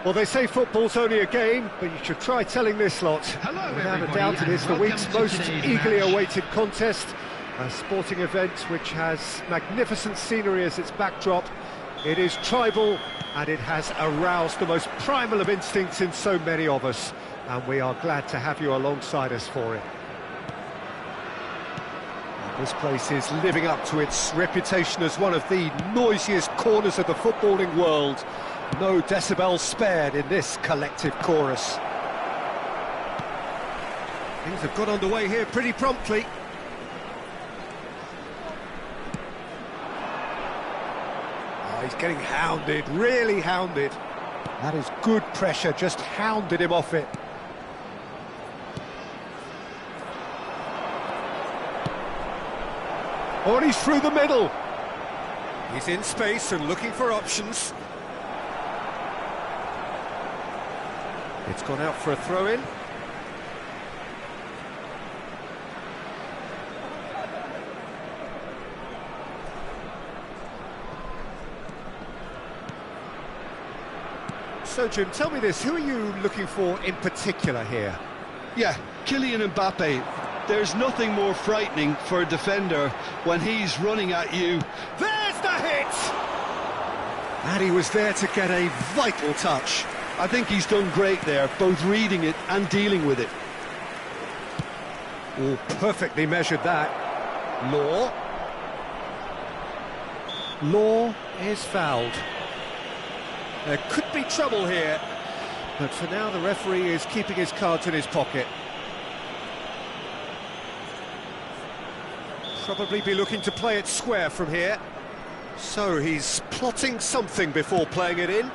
Well, they say football's only a game, but you should try telling this lot. Hello, Without a everybody, doubt, it is the and week's welcome to most today's eagerly match. awaited contest. A sporting event which has magnificent scenery as its backdrop. It is tribal, and it has aroused the most primal of instincts in so many of us. And we are glad to have you alongside us for it. This place is living up to its reputation as one of the noisiest corners of the footballing world. No decibels spared in this collective chorus. Things have got underway here pretty promptly. Oh, he's getting hounded, really hounded. That is good pressure, just hounded him off it. Oh, and he's through the middle. He's in space and looking for options. It's gone out for a throw-in. So, Jim, tell me this, who are you looking for in particular here? Yeah, Kylian Mbappe. There's nothing more frightening for a defender when he's running at you. There's the hit! And he was there to get a vital touch. I think he's done great there, both reading it and dealing with it. Oh, perfectly measured that. Law is fouled. There could be trouble here, but for now the referee is keeping his cards in his pocket. Probably be looking to play it square from here. So he's plotting something before playing it in.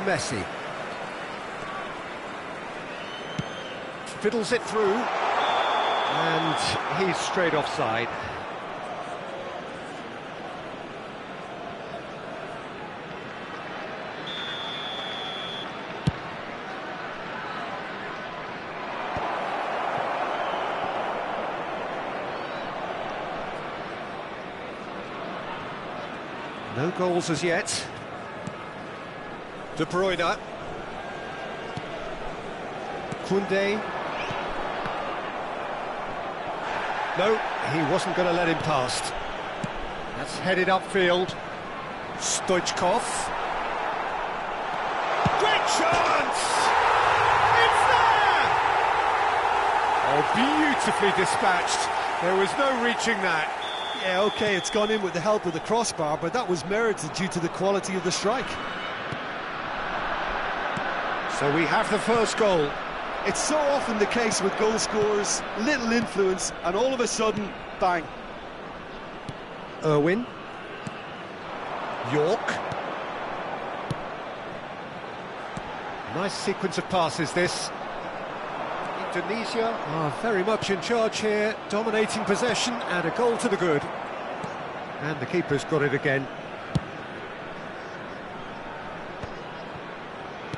Messi. Fiddles it through. And he's straight offside. No goals as yet. De Bruyne. Koundé. No, he wasn't going to let him past. That's headed upfield. Stoichkov. Great chance! It's there! Oh, beautifully dispatched. There was no reaching that. Yeah, OK, it's gone in with the help of the crossbar, but that was merited due to the quality of the strike. So we have the first goal. It's so often the case with goal scorers, little influence, and all of a sudden, bang. Irwin. York. Nice sequence of passes, this. Indonesia are very much in charge here, dominating possession, and a goal to the good. And the keeper's got it again.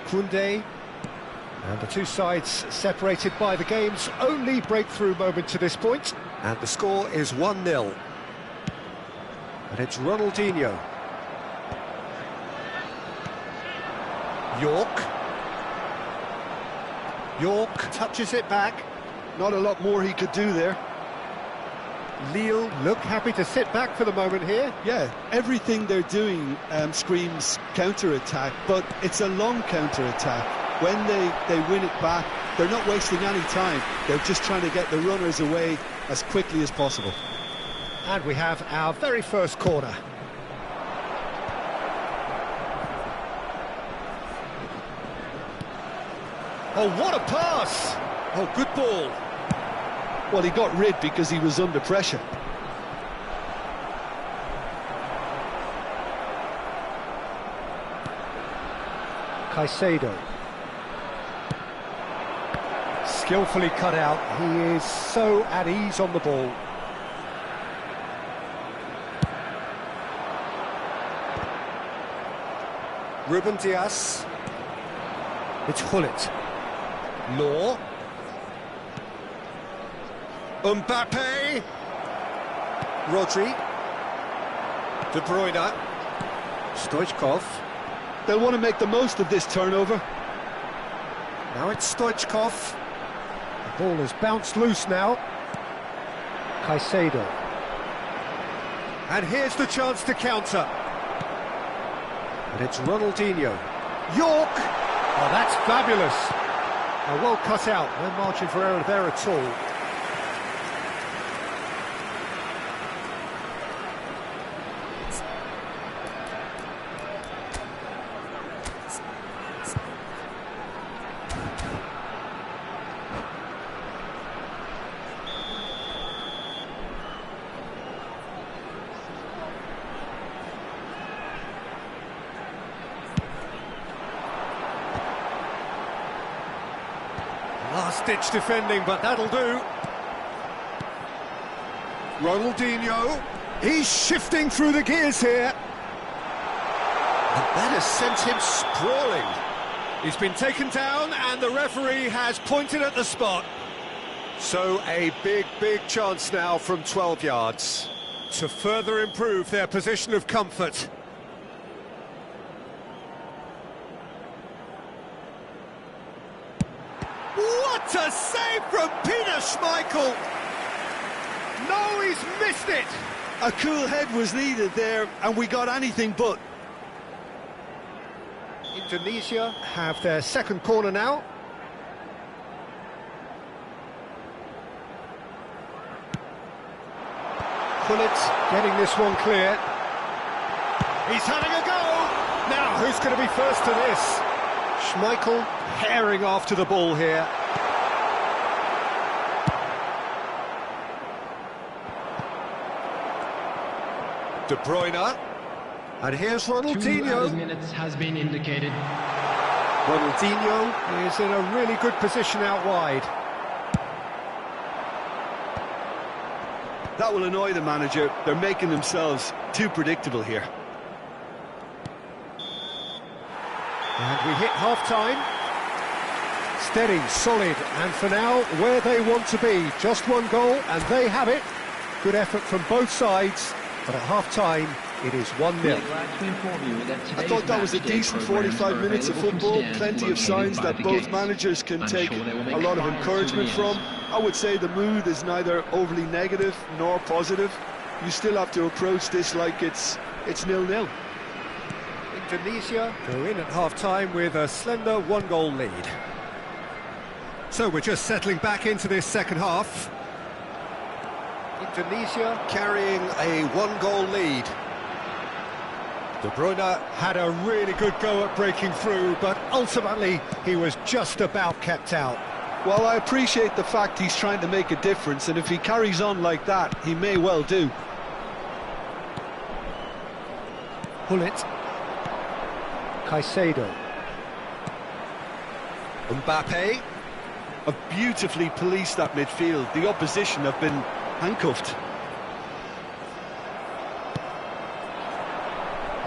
Koundé. And the two sides separated by the game's only breakthrough moment to this point. And the score is 1-0. And it's Ronaldinho. York touches it back. Not a lot more he could do there. Lille look happy to sit back for the moment here. Yeah, everything they're doing screams counter-attack, but it's a long counter-attack. When they win it back, they're not wasting any time. They're just trying to get the runners away as quickly as possible. And we have our very first corner. Oh, what a pass! Oh, good ball. Well, he got rid because he was under pressure. Caicedo. Skillfully cut out. He is so at ease on the ball. Ruben Dias. It's Hullet. Law. Mbappe. Rodri. De Bruyne. Stoichkov. They'll want to make the most of this turnover. Now it's Stoichkov. The ball has bounced loose now. Caicedo. And here's the chance to counter. And it's Ronaldinho. York! Oh, that's fabulous. Oh, well cut out. No margin for error there at all. Last-ditch defending, but that'll do. Ronaldinho. He's shifting through the gears here. And that has sent him sprawling. He's been taken down, and the referee has pointed at the spot. So a big, big chance now from 12 yards to further improve their position of comfort. What a save from Peter Schmeichel! No, he's missed it! A cool head was needed there, and we got anything but. Indonesia have their second corner now. Gullit getting this one clear. He's having a go! Now, who's going to be first to this? Schmeichel herring after the ball here. De Bruyne. And here's Ronaldinho. 2 minutes has been indicated. Ronaldinho is in a really good position out wide. That will annoy the manager. They're making themselves too predictable here. And we hit half-time. Steady, solid, and for now, where they want to be. Just one goal, and they have it. Good effort from both sides, but at half-time, it is 1-0. I thought that was a decent 45 minutes of football. Plenty of signs that both managers can take a lot of encouragement from. I would say the mood is neither overly negative nor positive. You still have to approach this like it's 0-0. Indonesia go in at half-time with a slender one-goal lead. So we're just settling back into this second half. Indonesia carrying a one-goal lead. De Bruyne had a really good go at breaking through, but ultimately he was just about kept out. Well, I appreciate the fact he's trying to make a difference, and if he carries on like that, he may well do. Gullit. Caicedo. Mbappe. Have beautifully policed that midfield. The opposition have been handcuffed.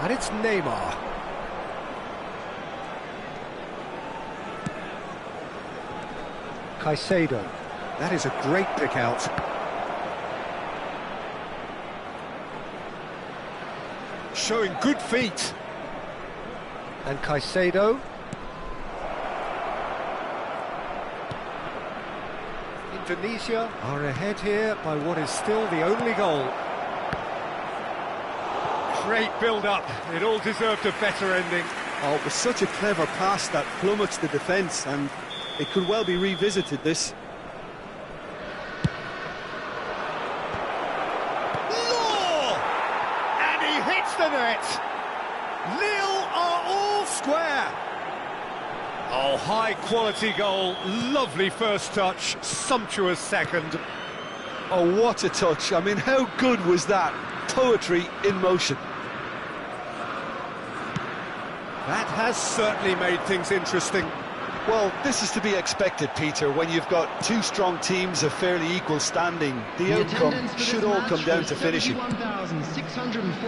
And it's Neymar. Caicedo. That is a great pick out. Showing good feet. And Caicedo. Indonesia are ahead here by what is still the only goal. Great build-up. It all deserved a better ending. Oh, it was such a clever pass that plummets the defence, and it could well be revisited, this. Law! And he hits the net. Lille are all square. Oh, high-quality goal. Lovely first touch. Sumptuous second. Oh, what a touch. I mean, how good was that? Poetry in motion. That has certainly made things interesting. Well, this is to be expected, Peter, when you've got two strong teams of fairly equal standing. The outcome should all come down to finishing.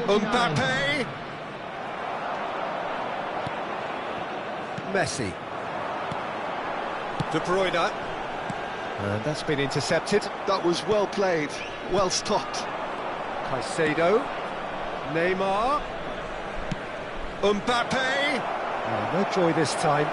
Mbappe. Messi. De Bruyne. And that's been intercepted. That was well played, well stopped. Caicedo, Neymar, Mbappe. Oh, no joy this time.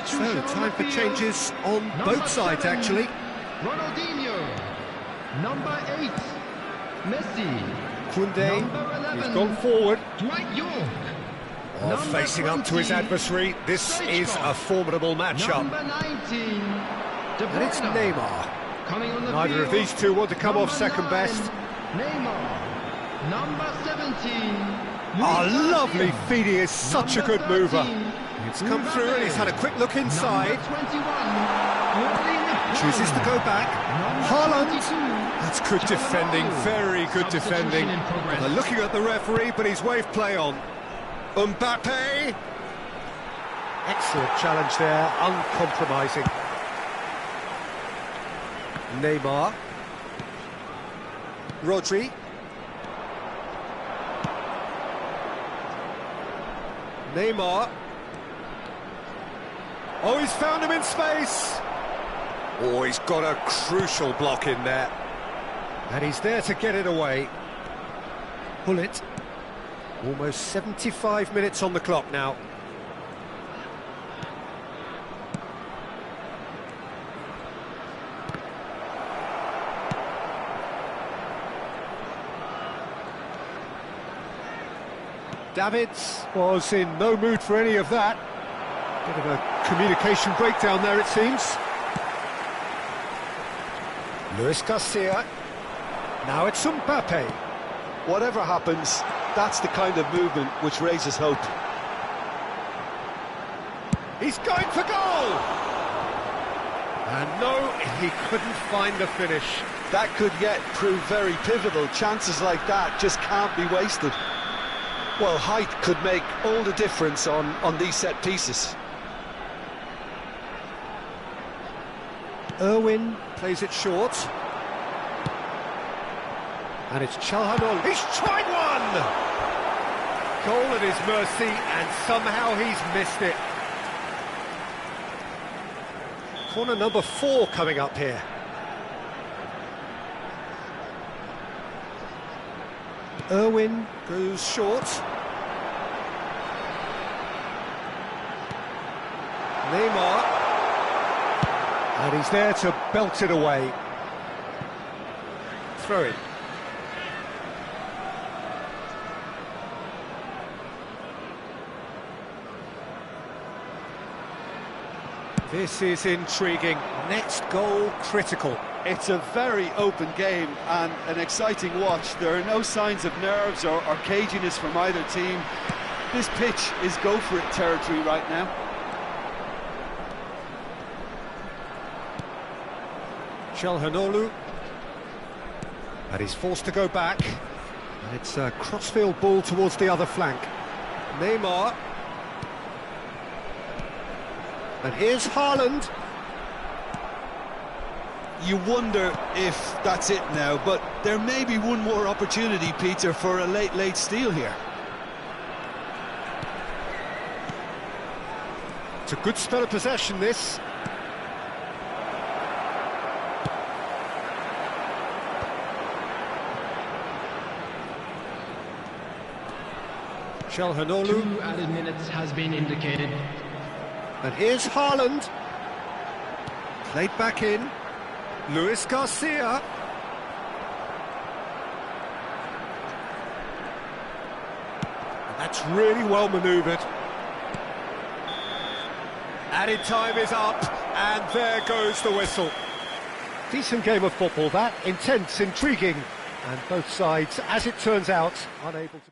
So, time for changes on both sides, actually. Ronaldinho. Number 8, Messi. Koundé, he's gone forward. Dwight York. Oh, facing up to his adversary. This is a formidable matchup. Number 19, And it's Neymar. Coming on the Neither field, of these two want to come off number second 9, best. Neymar. Number 17. Oh, lovely feeding is such a good mover. It's come through and he's had a quick look inside. Chooses to go back. Haaland. That's good defending, very good defending. They're looking at the referee, but he's waved play on. Mbappe. Excellent challenge there, uncompromising. Neymar. Rodri. Neymar. Oh, he's found him in space. Oh, he's got a crucial block in there. And he's there to get it away. Pull it. Almost 75 minutes on the clock now. Davids was in no mood for any of that. Bit of a communication breakdown there, it seems. Luis Garcia. Now it's Mbappe. Whatever happens, that's the kind of movement which raises hope. He's going for goal! And no, he couldn't find the finish. That could yet prove very pivotal. Chances like that just can't be wasted. Well, height could make all the difference on these set pieces. Irwin plays it short. And it's Chalhanol. He's tried one! Goal at his mercy, and somehow he's missed it. Corner number 4 coming up here. Irwin goes short. Neymar. And he's there to belt it away. Throw it. This is intriguing. Next goal critical. It's a very open game and an exciting watch. There are no signs of nerves or caginess from either team. This pitch is go-for-it territory right now. Chalhanoglu. And he's forced to go back. And it's a crossfield ball towards the other flank. Neymar. And here's Haaland. You wonder if that's it now, but there may be one more opportunity, Peter, for a late steal here. It's a good spell of possession, this. Chalhanoglu. 2 added minutes has been indicated. And here's Haaland. Played back in. Luis Garcia. And that's really well manoeuvred. Added time is up. And there goes the whistle. Decent game of football, that. Intense, intriguing, and both sides, as it turns out, unable to...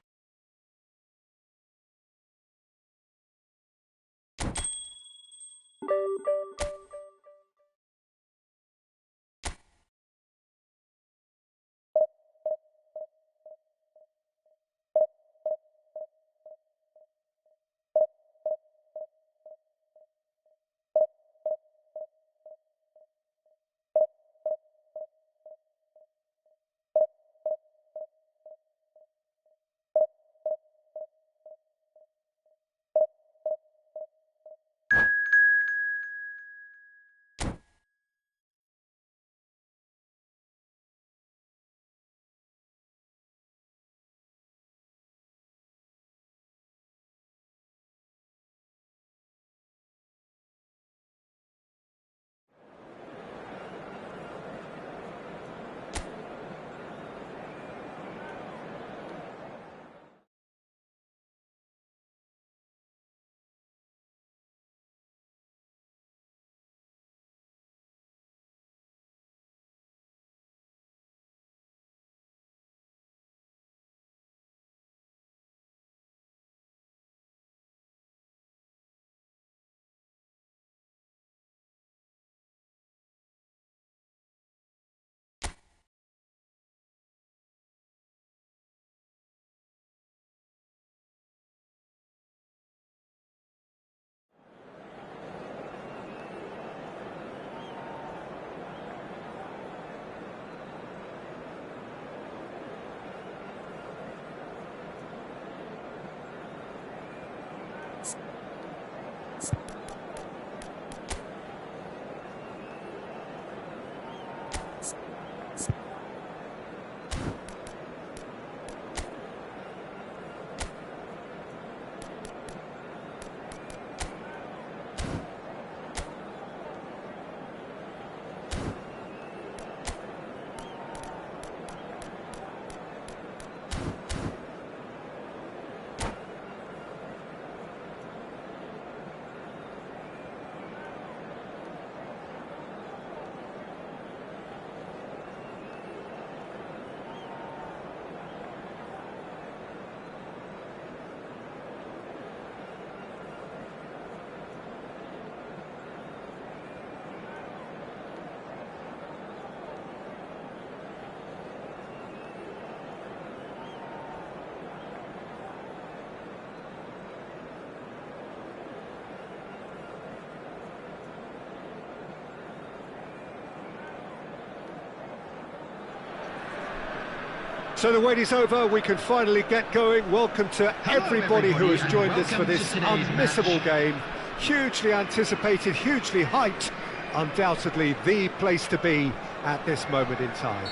So the wait is over, we can finally get going. Welcome to everybody who has joined us for this unmissable game. Hugely anticipated, hugely hyped, undoubtedly the place to be at this moment in time.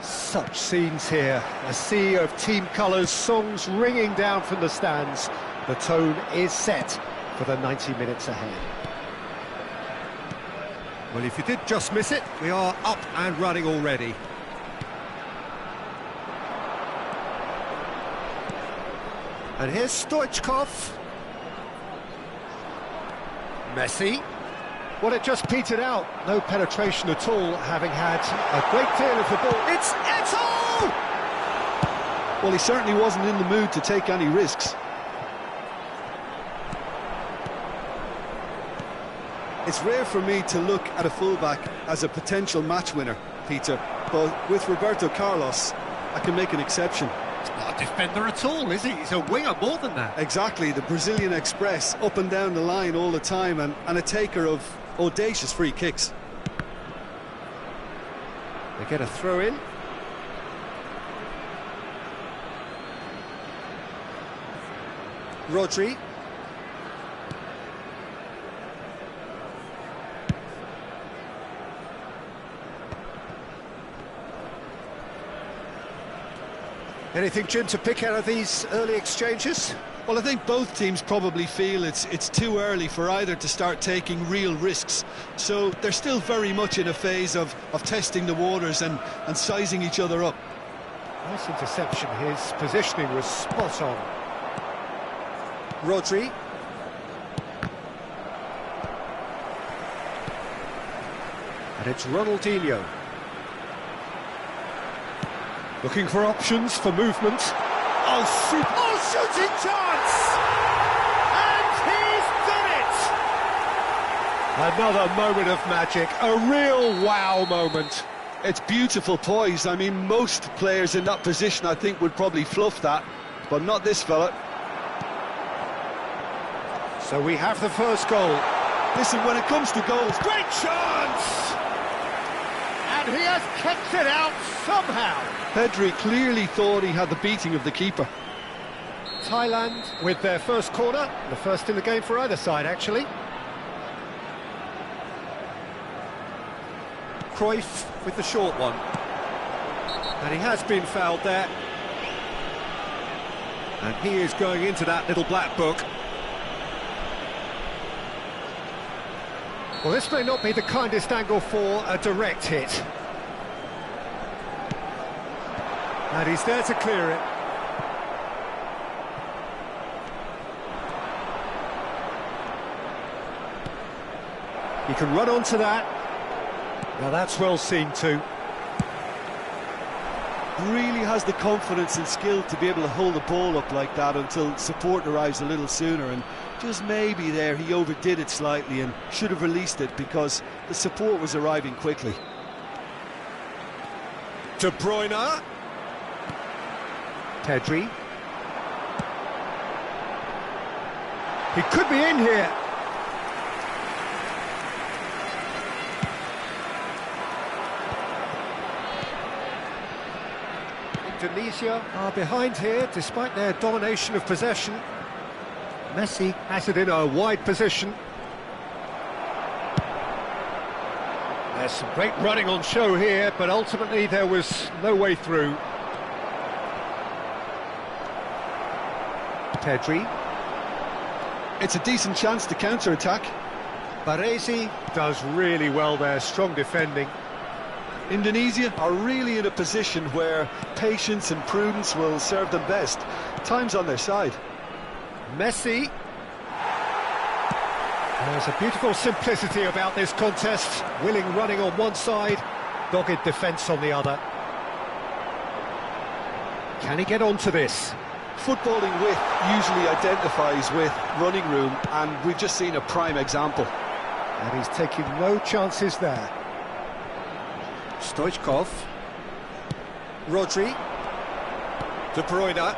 Such scenes here, a sea of team colours, songs ringing down from the stands. The tone is set for the 90 minutes ahead. Well, if you did just miss it, we are up and running already. And here's Stoichkov. Messi. Well, it just petered out. No penetration at all, having had a great deal of the ball. It's Eto'o! Well, he certainly wasn't in the mood to take any risks. It's rare for me to look at a fullback as a potential match winner, Peter, but with Roberto Carlos, I can make an exception. He's not a defender at all, is he? He's a winger more than that. Exactly, the Brazilian Express, up and down the line all the time, and a taker of audacious free kicks. They get a throw in. Rodri. Anything, Jim, to pick out of these early exchanges? Well, I think both teams probably feel it's too early for either to start taking real risks. So they're still very much in a phase of testing the waters and sizing each other up. Nice interception. His positioning was spot on. Rodri. And it's Ronaldinho. Looking for options for movement. Oh, shooting chance! And he's done it! Another moment of magic, a real wow moment. It's beautiful poise. I mean, most players in that position, I think, would probably fluff that, but not this fella. So we have the first goal. Listen, when it comes to goals... Great chance! And he has kept it out somehow. Pedri clearly thought he had the beating of the keeper. Thailand with their first corner, the first in the game for either side, actually. Cruyff with the short one. And he has been fouled there. And he is going into that little black book. Well, this may not be the kindest angle for a direct hit. And he's there to clear it. He can run onto that. Now that's well seen too. Really has the confidence and skill to be able to hold the ball up like that until support arrives a little sooner, and just maybe there he overdid it slightly and should have released it because the support was arriving quickly. De Bruyne. Pedri. He could be in here. Indonesia are behind here despite their domination of possession. Messi has it in a wide position. There's some great running on show here, but ultimately there was no way through. Pedri. It's a decent chance to counter-attack. Baresi does really well there, strong defending. Indonesia are really in a position where patience and prudence will serve them best. Time's on their side. Messi. There's a beautiful simplicity about this contest. Willing running on one side, dogged defence on the other. Can he get onto this? Footballing width usually identifies with running room, and we've just seen a prime example. And he's taking no chances there. Stoichkov. Rodri. De Bruyne.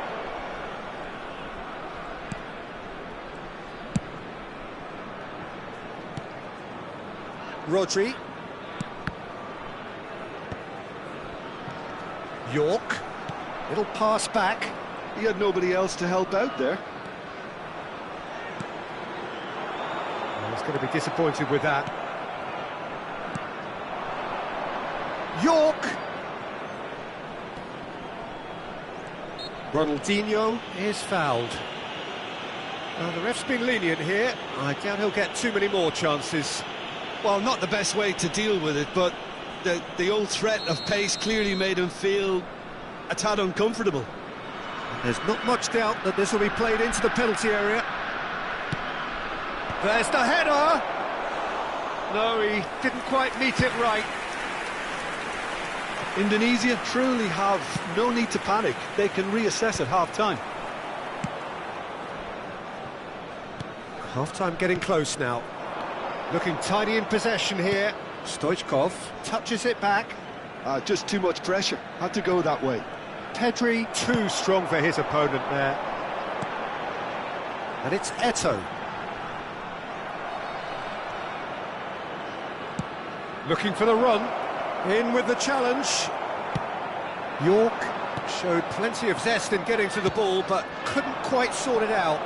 Rodri. York. Little pass back. He had nobody else to help out there. Well, he's going to be disappointed with that. York. Ronaldinho is fouled. The ref's been lenient here. I doubt he'll get too many more chances. Well, not the best way to deal with it, but the old threat of pace clearly made him feel a tad uncomfortable. There's not much doubt that this will be played into the penalty area. There's the header! No, he didn't quite meet it right. Indonesia truly have no need to panic. They can reassess at half-time. Half-time getting close now. Looking tidy in possession here. Stoichkov touches it back. Just too much pressure. Had to go that way. Pedri too strong for his opponent there. And it's Eto'o. Looking for the run. In with the challenge. York showed plenty of zest in getting to the ball, but couldn't quite sort it out.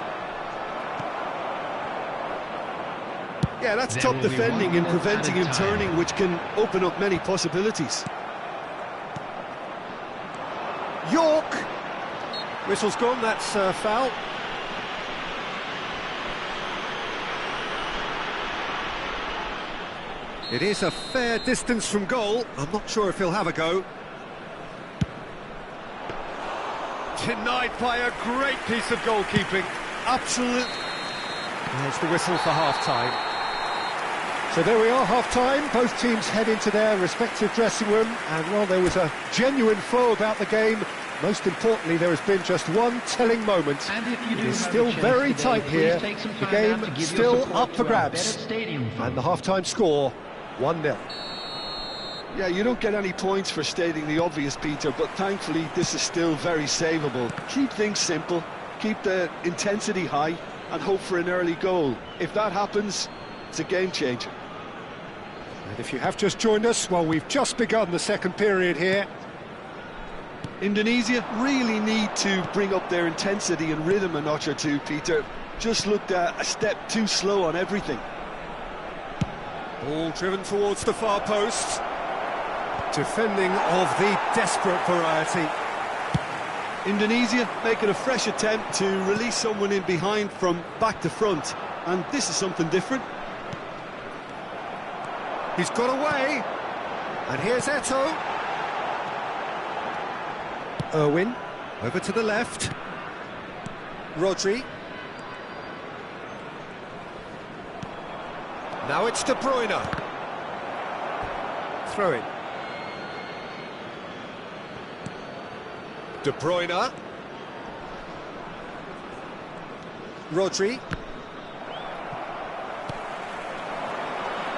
Yeah, that's top defending and preventing him turning, which can open up many possibilities. York! Whistle's gone, that's a foul. It is a fair distance from goal. I'm not sure if he'll have a go. Denied by a great piece of goalkeeping. Absolute. There's the whistle for half-time. So there we are, half-time. Both teams head into their respective dressing room, and while there was a genuine flow about the game, most importantly, there has been just one telling moment. It is still very tight here. The game still up for grabs. And the half-time score, 1-0. Yeah, you don't get any points for stating the obvious, Peter, but thankfully this is still very savable. Keep things simple, keep the intensity high, and hope for an early goal. If that happens, it's a game changer. And if you have just joined us, well, we've just begun the second period here. Indonesia really need to bring up their intensity and rhythm a notch or two, Peter. Just looked a step too slow on everything. Ball driven towards the far post. Defending of the desperate variety. Indonesia making a fresh attempt to release someone in behind from back to front, and this is something different. He's got away, and here's Eto'o. Irwin, over to the left. Rodri. Now it's De Bruyne. Throw in. De Bruyne. Rodri.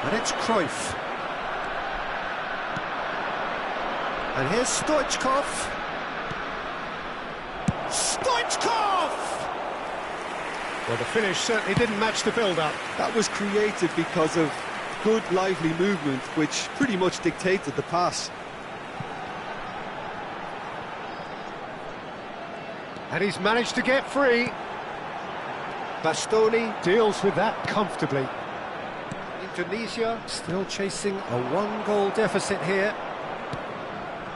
And it's Cruyff. And here's Stoichkov. Stoichkov! Well, the finish certainly didn't match the build-up. That was created because of good, lively movement, which pretty much dictated the pass. And he's managed to get free. Bastoni deals with that comfortably. Indonesia still chasing a one-goal deficit here.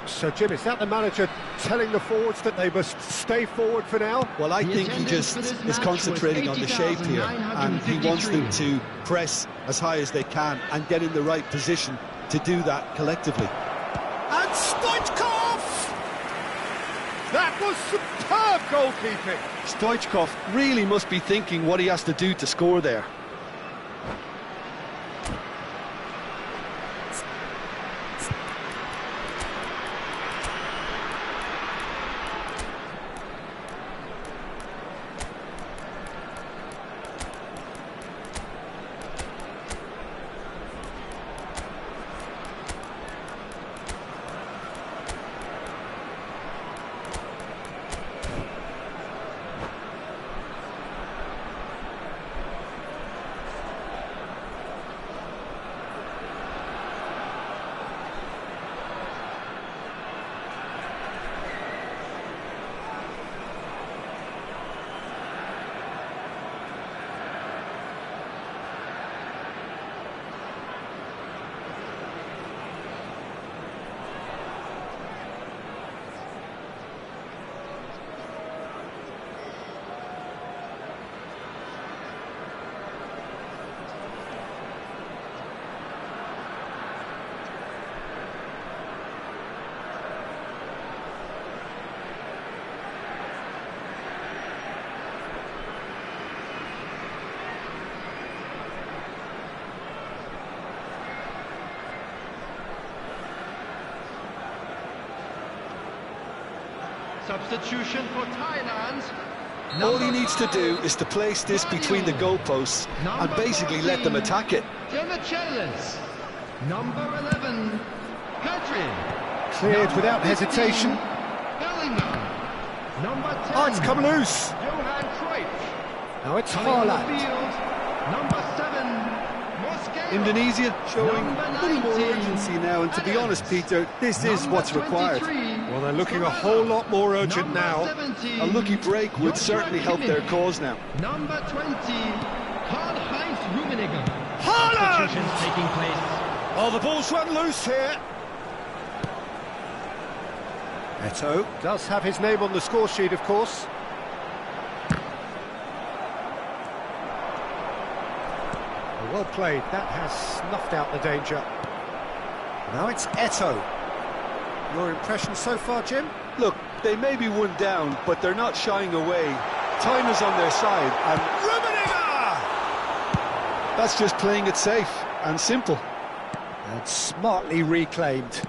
So, Jim, is that the manager telling the forwards that they must stay forward for now? Well, I think he just is concentrating on the shape here, and he wants them to press as high as they can and get in the right position to do that collectively. And Stoichkov! That was superb goalkeeping. Stoichkov really must be thinking what he has to do to score there. Substitution for Thailand. All he needs to do is to place this between the goalposts and basically let them attack it. Number 11, Pedri. Cleared without hesitation. Bellingham. Number 10. Oh, it's come loose. Johan Cruyff. Now it's Coming on the Haaland. field, number 7, Mosquera. Indonesia showing Number a little more 19, urgency now, and to be honest, Peter, this is number what's required. 23, Well, they're looking a whole lot more urgent number now. 17, A lucky break would Joshua certainly help their Kimmich. cause now. Number 20, Karl-Heinz Rummenigge. Haaland! Substitutions taking place. Oh, the ball's run loose here. Eto'o does have his name on the score sheet, of course. Well played, that has snuffed out the danger. Now it's Eto'o. Your impression so far, Jim? Look, they may be one down, but they're not shying away. Time is on their side, and Rummenigge! that's just playing it safe. and simple. And smartly reclaimed.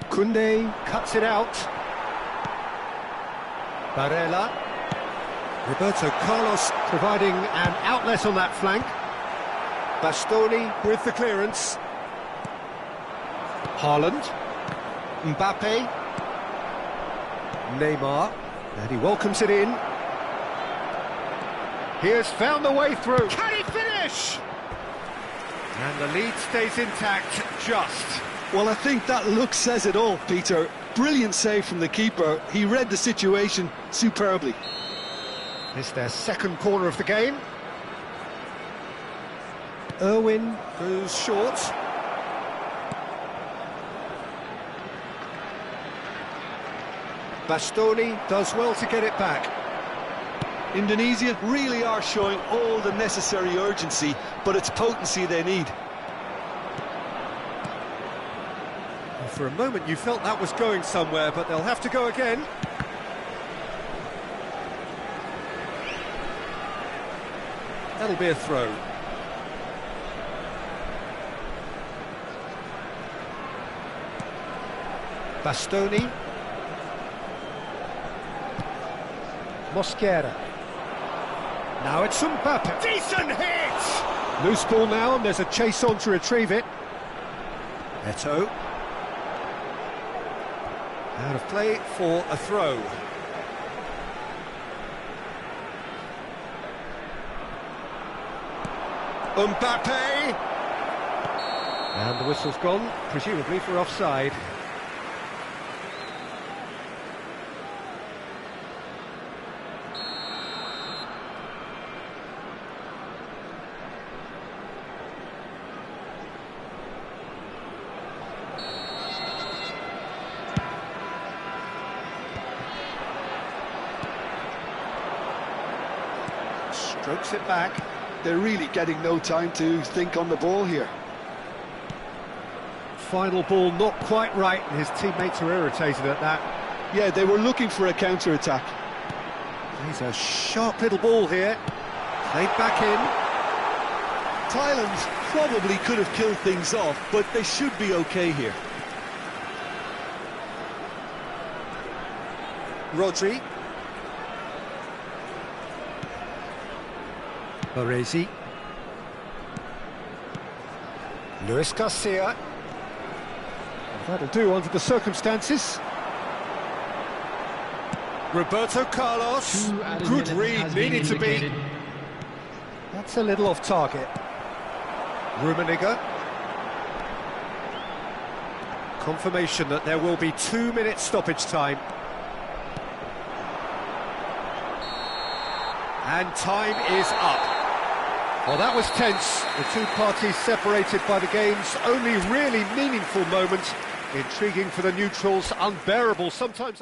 Koundé cuts it out. Barella. Roberto Carlos providing an outlet on that flank. Bastoni with the clearance. Haaland. Mbappe. Neymar. And he welcomes it in. He has found the way through. Can he finish? And the lead stays intact, just. Well, I think that look says it all, Peter. Brilliant save from the keeper. He read the situation superbly. It's their second corner of the game. Irwin goes short. Bastoni does well to get it back. Indonesia really are showing all the necessary urgency, but it's potency they need. For a moment you felt that was going somewhere, but they'll have to go again. That'll be a throw. Bastoni. Mosquera. Now it's Mbappe. Decent hit! Loose ball now, and there's a chase on to retrieve it. Eto'o. Out of play for a throw. Mbappe! And the whistle's gone, presumably for offside. Strokes it back. They're really getting no time to think on the ball here. Final ball not quite right, and his teammates are irritated at that. Yeah, they were looking for a counter-attack. He's a sharp little ball here. Played back in. Thailand probably could have killed things off, but they should be okay here. Rodri. Baresi. Luis Garcia. That'll do under the circumstances. Roberto Carlos. Good read, needed to be. That's a little off target. Rummenigge. Confirmation that there will be 2 minutes stoppage time. And time is up. Well, that was tense. The two parties separated by the game's only really meaningful moment. Intriguing for the neutrals, unbearable, sometimes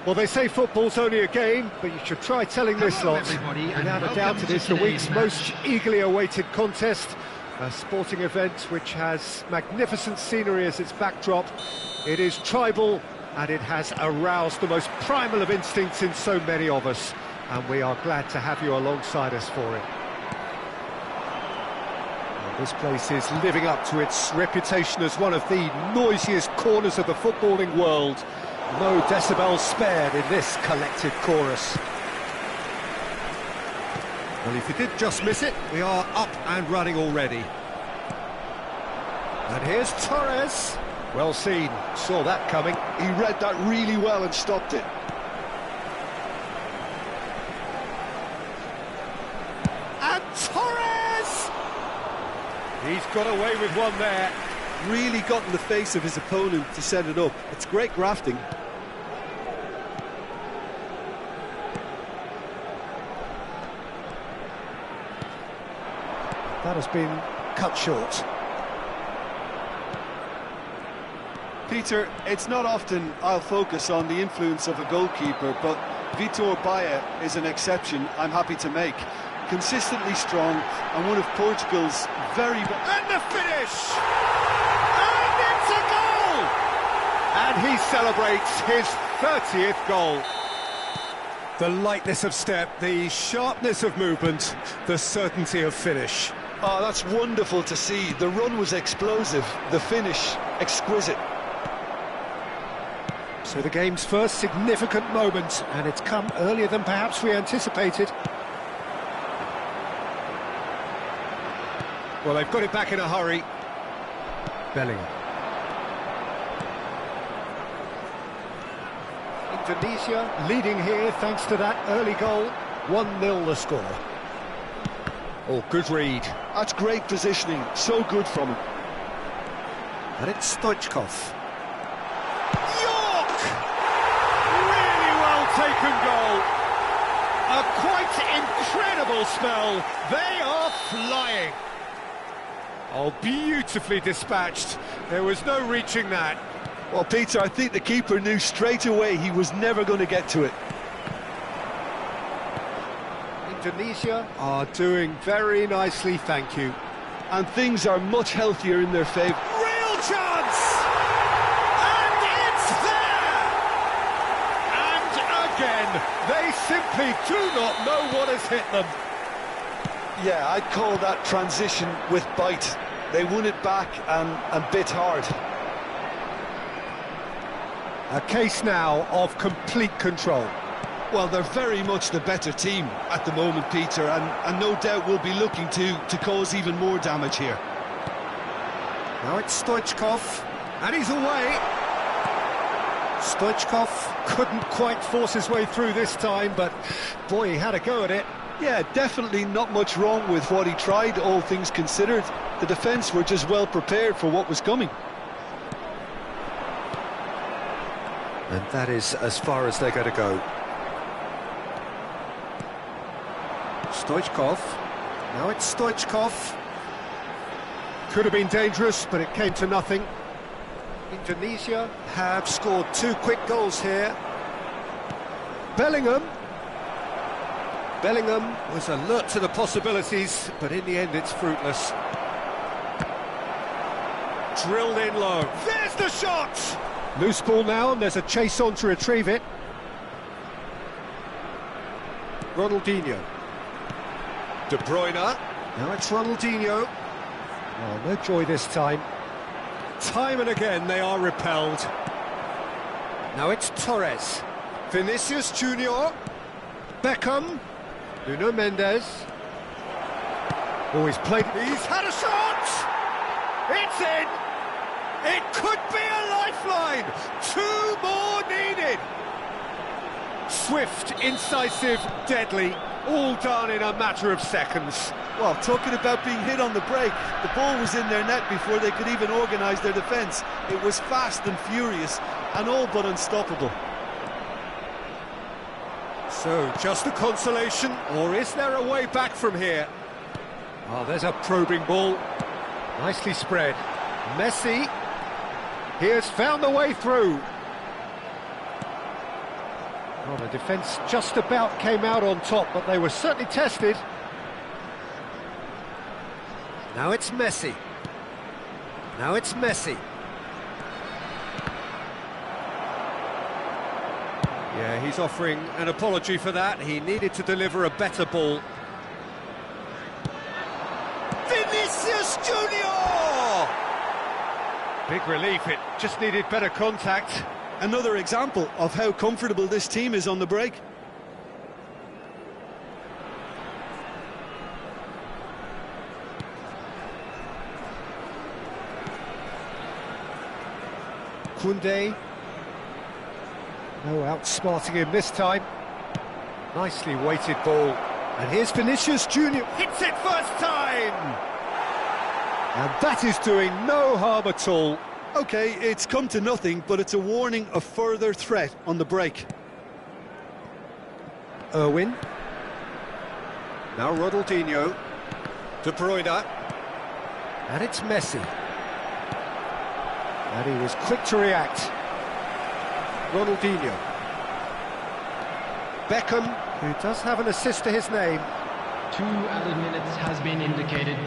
Well, they say football's only a game, but you should try telling this Hello, lot. everybody, and Without a welcome doubt, it to is the today's week's match. most eagerly awaited contest. A sporting event which has magnificent scenery as its backdrop. It is tribal, and it has aroused the most primal of instincts in so many of us. And we are glad to have you alongside us for it. Well, this place is living up to its reputation as one of the noisiest corners of the footballing world. No decibels spared in this collective chorus. Well, if you did just miss it, we are up and running already. And here's Torres. Well seen, saw that coming. He read that really well and stopped it. And Torres! He's got away with one there. Really got in the face of his opponent to set it up. It's great grafting. That has been cut short. Peter, it's not often I'll focus on the influence of a goalkeeper, but Vitor Baia is an exception I'm happy to make. Consistently strong and one of Portugal's very best. And the finish! And it's a goal! And he celebrates his 30th goal. The lightness of step, the sharpness of movement, the certainty of finish. Oh, that's wonderful to see. The run was explosive, the finish exquisite. So the game's first significant moment, and it's come earlier than perhaps we anticipated. Well, they've got it back in a hurry. Bellingham. Indonesia leading here thanks to that early goal. 1-0 the score. Oh, good read. That's great positioning, so good from him. And it's Stoichkov. York! Really well taken goal. A quite incredible spell. They are flying. Oh, beautifully dispatched. There was no reaching that. Well, Peter, I think the keeper knew straight away he was never going to get to it. Indonesia are doing very nicely, thank you. And things are much healthier in their favour. Real chance! And it's there! And again, they simply do not know what has hit them. Yeah, I'd call that transition with bite. They won it back and bit hard. A case now of complete control. Well, they're very much the better team at the moment, Peter, and no doubt will be looking to cause even more damage here. Now it's Stoichkov, and he's away. Stoichkov couldn't quite force his way through this time, but boy, he had a go at it. Yeah, definitely not much wrong with what he tried, all things considered. The defence were just well prepared for what was coming. And that is as far as they're going to go. Stoichkov. Now it's Stoichkov. Could have been dangerous, but it came to nothing. Indonesia have scored 2 quick goals here. Bellingham. Bellingham was alert to the possibilities, but in the end it's fruitless. Drilled in low. There's the shot! Loose ball now, and there's a chase on to retrieve it. Ronaldinho. De Bruyne. Now it's Ronaldinho. Oh, no joy this time. Time and again they are repelled. Now it's Torres. Vinicius Junior. Beckham. Nuno Mendes. Oh, he's played. He's had a shot! It's in! It could be a lifeline! 2 more needed! Swift, incisive, deadly, all done in a matter of seconds. Well, talking about being hit on the break, the ball was in their net before they could even organise their defence. It was fast and furious, and all but unstoppable. So, just a consolation, or is there a way back from here? Oh, there's a probing ball. Nicely spread. Messi. He has found the way through. Well, the defence just about came out on top, but they were certainly tested. Now it's Messi. Now it's Messi. Yeah, he's offering an apology for that. He needed to deliver a better ball. Vinicius Junior! Big relief, it just needed better contact. Another example of how comfortable this team is on the break. Koundé. No outsmarting him this time. Nicely weighted ball. And here's Vinicius Junior. Hits it first time! And that is doing no harm at all. Okay, it's come to nothing, but it's a warning of further threat on the break. Irwin. Now Ronaldinho. De Bruyne. And it's Messi. And he was quick to react. Ronaldinho. Beckham, who does have an assist to his name. 2 added minutes has been indicated.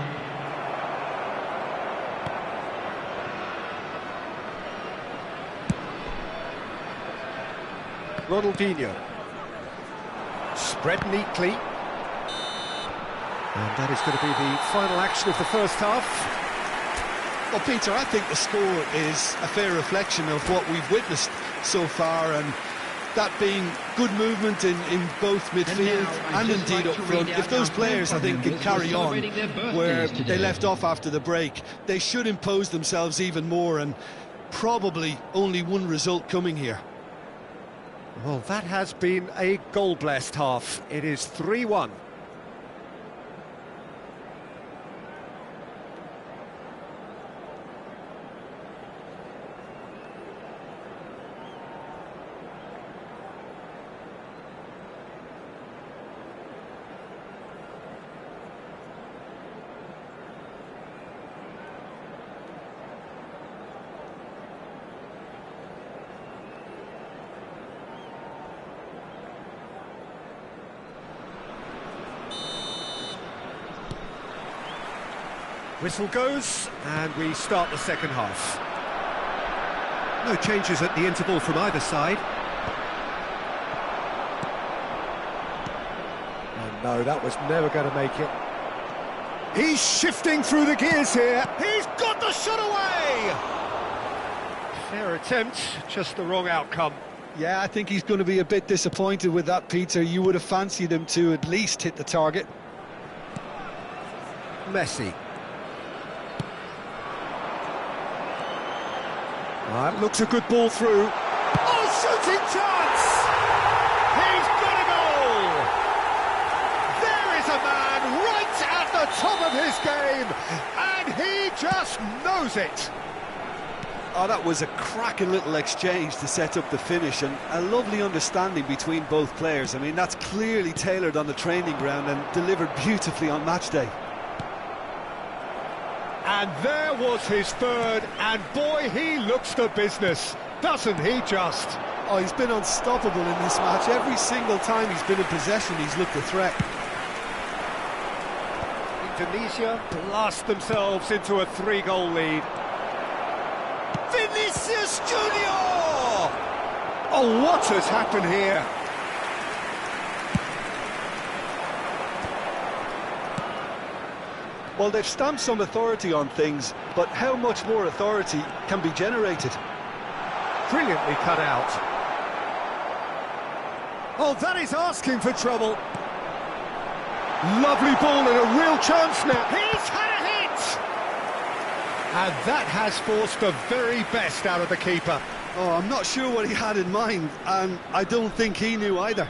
Ronaldinho. Spread neatly. And that is going to be the final action of the first half. Well, Peter, I think the score is a fair reflection of what we've witnessed so far, and that being good movement in both midfield and indeed up front. If those players, I think, can carry on where they left off after the break, they should impose themselves even more, and probably only one result coming here. Well, that has been a goal-blessed half. It is 3-1. Whistle goes, and we start the second half. No changes at the interval from either side. And no, that was never going to make it. He's shifting through the gears here. He's got the shot away! Fair attempt, just the wrong outcome. Yeah, I think he's going to be a bit disappointed with that, Peter. You would have fancied him to at least hit the target. Messi. That looks a good ball through. Oh, shooting chance! He's got a goal! There is a man right at the top of his game, and he just knows it. Oh, that was a cracking little exchange to set up the finish, and a lovely understanding between both players. I mean, that's clearly tailored on the training ground and delivered beautifully on match day. And there was his third, and boy, he looks the business, doesn't he just? Oh, he's been unstoppable in this match. Every single time he's been in possession, he's looked a threat. Indonesia blast themselves into a 3-goal lead. Vinicius Junior! Oh, what has happened here? Well, they've stamped some authority on things, but how much more authority can be generated? Brilliantly cut out. Oh, that is asking for trouble. Lovely ball and a real chance now. He's had a hit! And that has forced the very best out of the keeper. Oh, I'm not sure what he had in mind, and I don't think he knew either.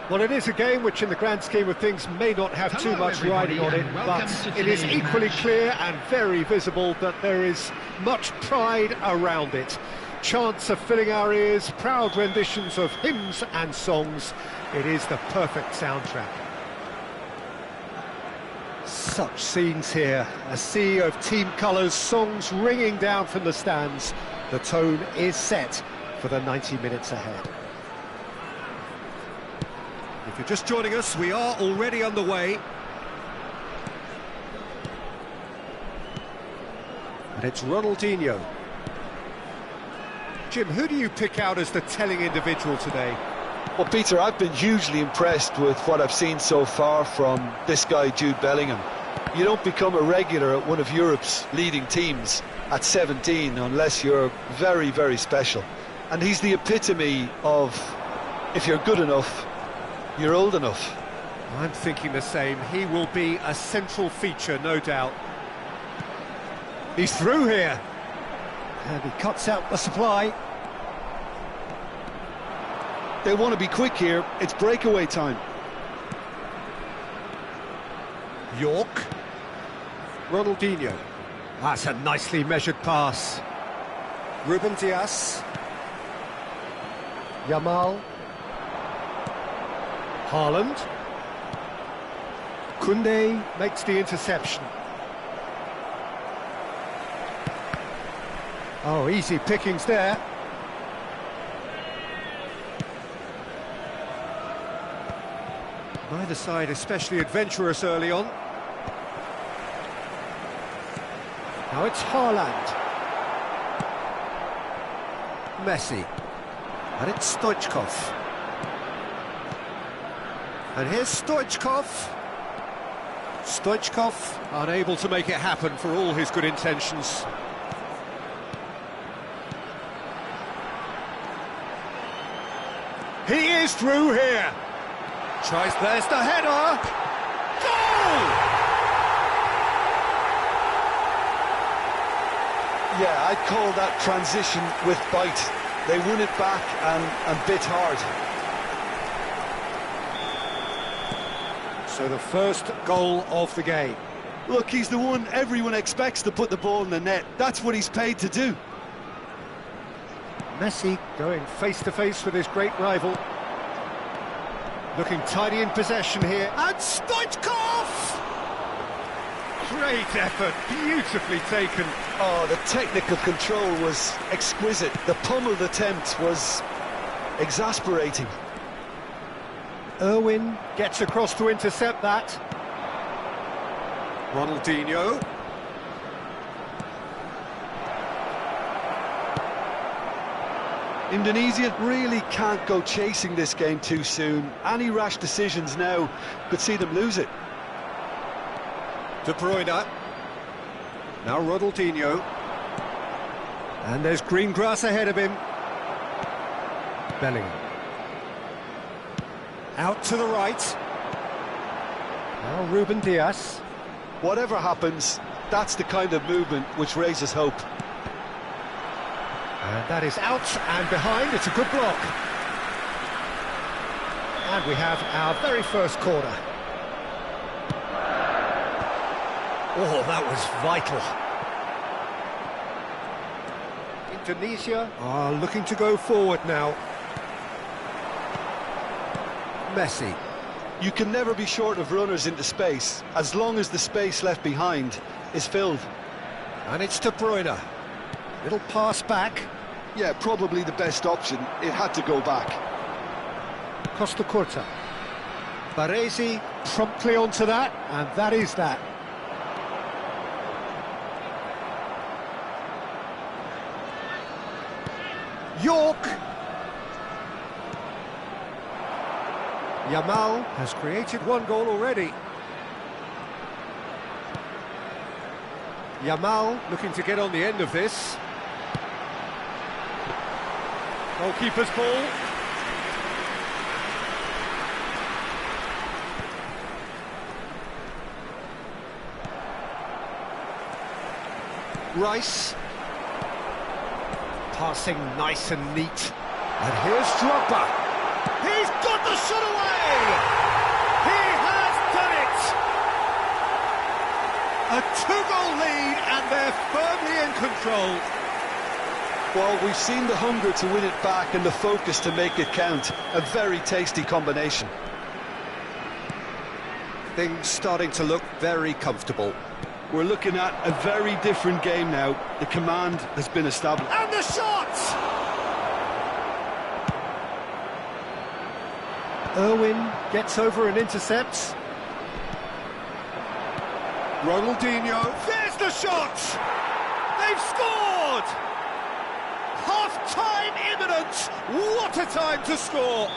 Well, it is a game which, in the grand scheme of things, may not have too much riding on it, but it is equally clear and very visible that there is much pride around it. chants are filling our ears, proud renditions of hymns and songs. It is the perfect soundtrack. Such scenes here, a sea of team colours, songs ringing down from the stands. The tone is set for the 90 minutes ahead. If you're just joining us, we are already underway. And it's Ronaldinho. Jim, who do you pick out as the telling individual today? Well, Peter, I've been hugely impressed with what I've seen so far from this guy, Jude Bellingham. You don't become a regular at one of Europe's leading teams at 17 unless you're very, very special. And he's the epitome of, if you're good enough, you're old enough. I'm thinking the same. He will be a central feature, no doubt. He's through here. And he cuts out the supply. They want to be quick here. It's breakaway time. York. Ronaldinho. That's a nicely measured pass. Ruben Dias. Yamal. Haaland. Koundé makes the interception. Oh, easy pickings there. Neither side especially adventurous early on. Now it's Haaland. Messi. And it's Stoichkov. And here's Stoichkov. Stoichkov unable to make it happen for all his good intentions. He is through here. Tries, there's the header. Goal! Yeah, I'd call that transition with bite. They won it back and bit hard. So the first goal of the game. Look, he's the one everyone expects to put the ball in the net. That's what he's paid to do. Messi going face-to-face with his great rival. Looking tidy in possession here. And Stoichkov! Great effort, beautifully taken. Oh, the technical control was exquisite. The pummeled attempt was exasperating. Irwin gets across to intercept that. Ronaldinho. Indonesia really can't go chasing this game too soon. Any rash decisions now could see them lose it. De Bruyne. Now Ronaldinho. And there's green grass ahead of him. Bellingham. Out to the right. Now Ruben Dias. Whatever happens, that's the kind of movement which raises hope. And that is out and behind. It's a good block. And we have our very first corner. Oh, that was vital. Indonesia are looking to go forward now. Messi. You can never be short of runners into space, as long as the space left behind is filled. And it's De Bruyne. Little pass back. Yeah, probably the best option. It had to go back. Costa Curta. Baresi promptly onto that, and that is that. York. Yamal has created one goal already. Yamal looking to get on the end of this. Goalkeeper's ball. Rice. Passing nice and neat. And here's Drogba. He's got the shot away! He has done it! A 2-goal lead and they're firmly in control. Well, we've seen the hunger to win it back and the focus to make it count. A very tasty combination. Things starting to look very comfortable. We're looking at a very different game now. The command has been established. And the shot! Irwin gets over and intercepts. Ronaldinho, there's the shot! They've scored! Half-time imminent! What a time to score!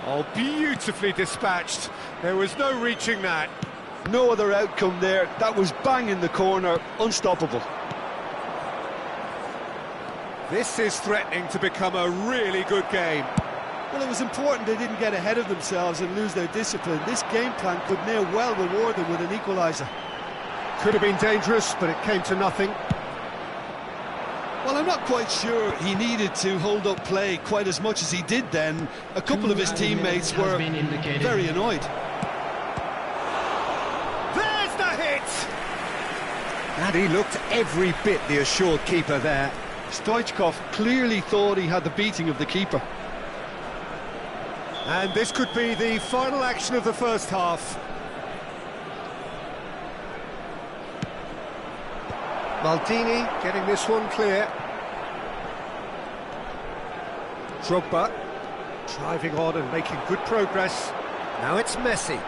Oh, beautifully dispatched. There was no reaching that. No other outcome there. That was bang in the corner, unstoppable. This is threatening to become a really good game. Well, it was important they didn't get ahead of themselves and lose their discipline. This game plan could near well reward them with an equaliser. Could have been dangerous, but it came to nothing. Well, I'm not quite sure he needed to hold up play quite as much as he did then. A couple of his teammates were very annoyed. There's the hit! And he looked every bit the assured keeper there. Stoichkov clearly thought he had the beating of the keeper. And this could be the final action of the first half. Maldini getting this one clear. Drogba driving on and making good progress. Now it's Messi.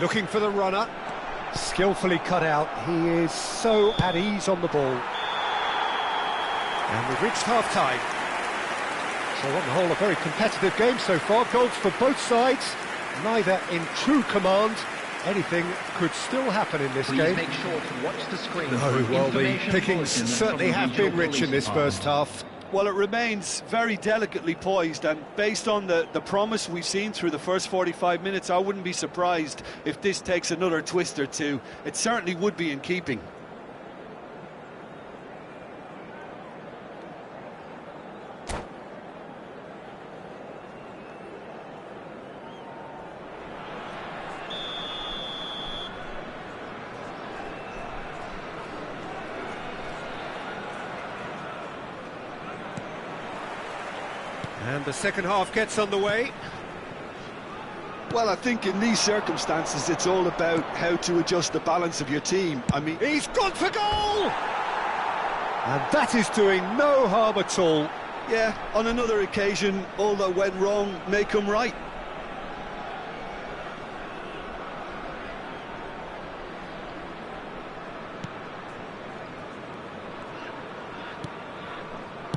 Looking for the runner. Skillfully cut out. He is so at ease on the ball. And we've reached half-time. So on the whole, a very competitive game so far. Goals for both sides, neither in true command. Anything could still happen in this game. Make sure to watch the screen. No, well, the pickings certainly have been rich in this first half. Well, it remains very delicately poised, and based on the promise we've seen through the first 45 minutes, I wouldn't be surprised if this takes another twist or two. It certainly would be in keeping. And the second half gets underway. Well, I think in these circumstances, it's all about how to adjust the balance of your team. I mean, He's gone for goal! And that is doing no harm at all. yeah, on another occasion, all that went wrong may come right.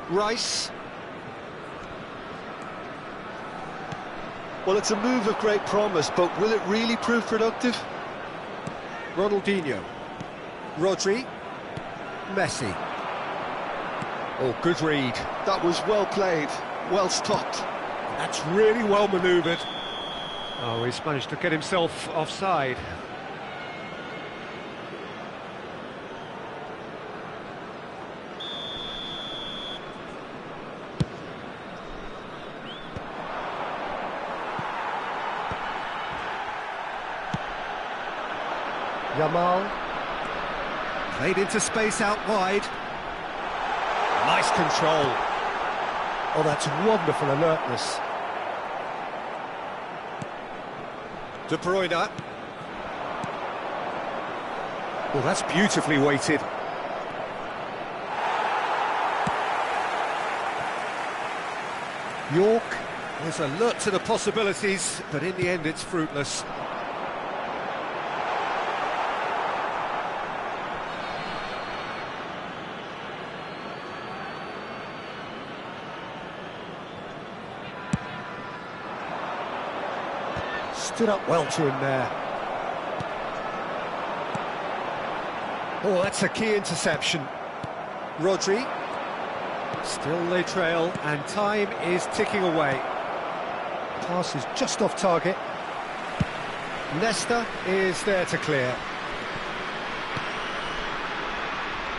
Rice. Well, it's a move of great promise, but will it really prove productive? Ronaldinho. Rodri. Messi. Oh, good read. That was well played, well stopped. That's really well manoeuvred. Oh, he's managed to get himself offside. Yamal. Played into space out wide. Nice control. Oh, that's wonderful alertness. De Bruyne. Oh, that's beautifully weighted. York was alert to the possibilities, but in the end it's fruitless. Stood up well to him there. Oh, that's a key interception. Rodri. Still they trail, and time is ticking away. Pass is just off target. Nesta is there to clear.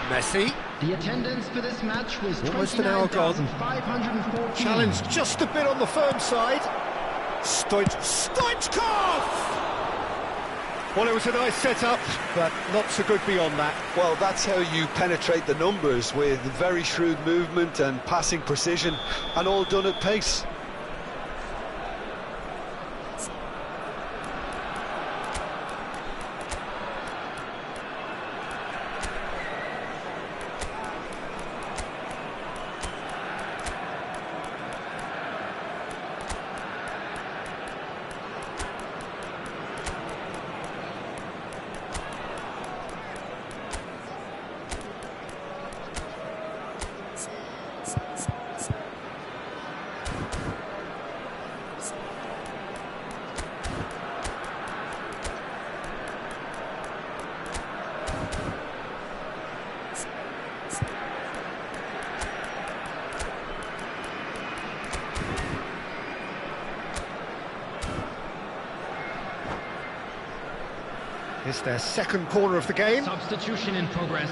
Messi. The attendance for this match was Almost an hour gone. 29,514. Challenged just a bit on the firm side. Stoichkov! Well, it was a nice setup, but not so good beyond that. Well, that's how you penetrate the numbers, with very shrewd movement and passing precision, and all done at pace. It's their second corner of the game. Substitution in progress.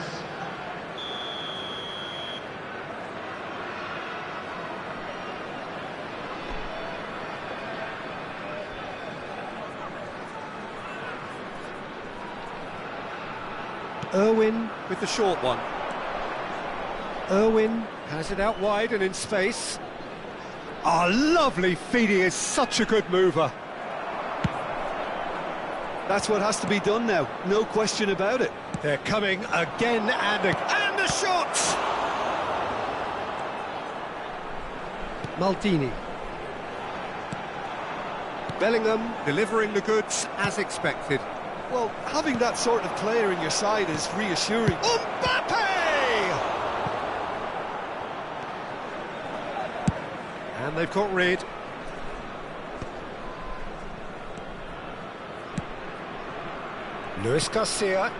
Irwin with the short one. Irwin has it out wide and in space. Lovely feed, he is such a good mover. That's what has to be done now, no question about it. They're coming again and again. And the shot! Maldini. Bellingham delivering the goods as expected. Well, having that sort of player in your side is reassuring. Mbappe! And they've got rid. Luis Garcia.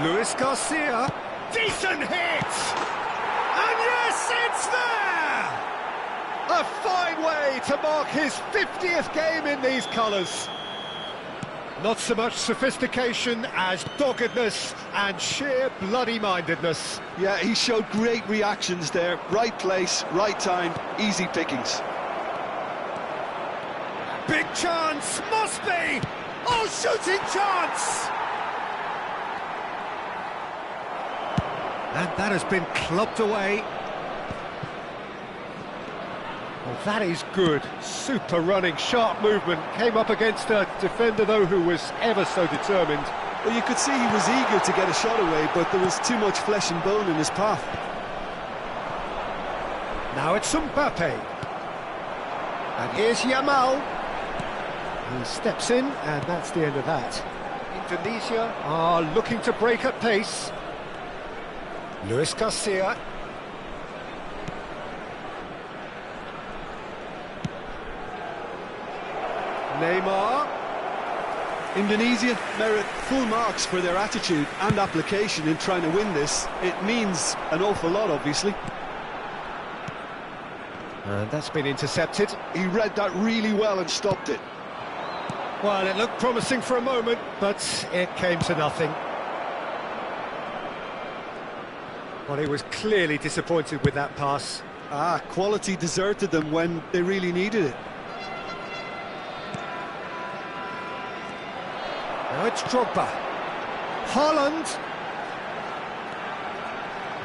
Luis Garcia. Decent hit! And yes, it's there! A fine way to mark his 50th game in these colours. Not so much sophistication as doggedness and sheer bloody-mindedness. Yeah, he showed great reactions there. Right place, right time, easy pickings. Big chance, must be! Oh, shooting chance! And that has been clubbed away. Well, that is good. Super running, sharp movement. Came up against a defender, though, who was ever so determined. Well, you could see he was eager to get a shot away, but there was too much flesh and bone in his path. Now it's Mbappe. And here's Yamal. He steps in, and that's the end of that. Indonesia are looking to break at pace. Luis Garcia. Neymar. Indonesia merit full marks for their attitude and application in trying to win this. It means an awful lot, obviously. And that's been intercepted. He read that really well and stopped it. Well, it looked promising for a moment, but it came to nothing. Well, he was clearly disappointed with that pass. Quality deserted them when they really needed it. Now it's Drogba. Haaland.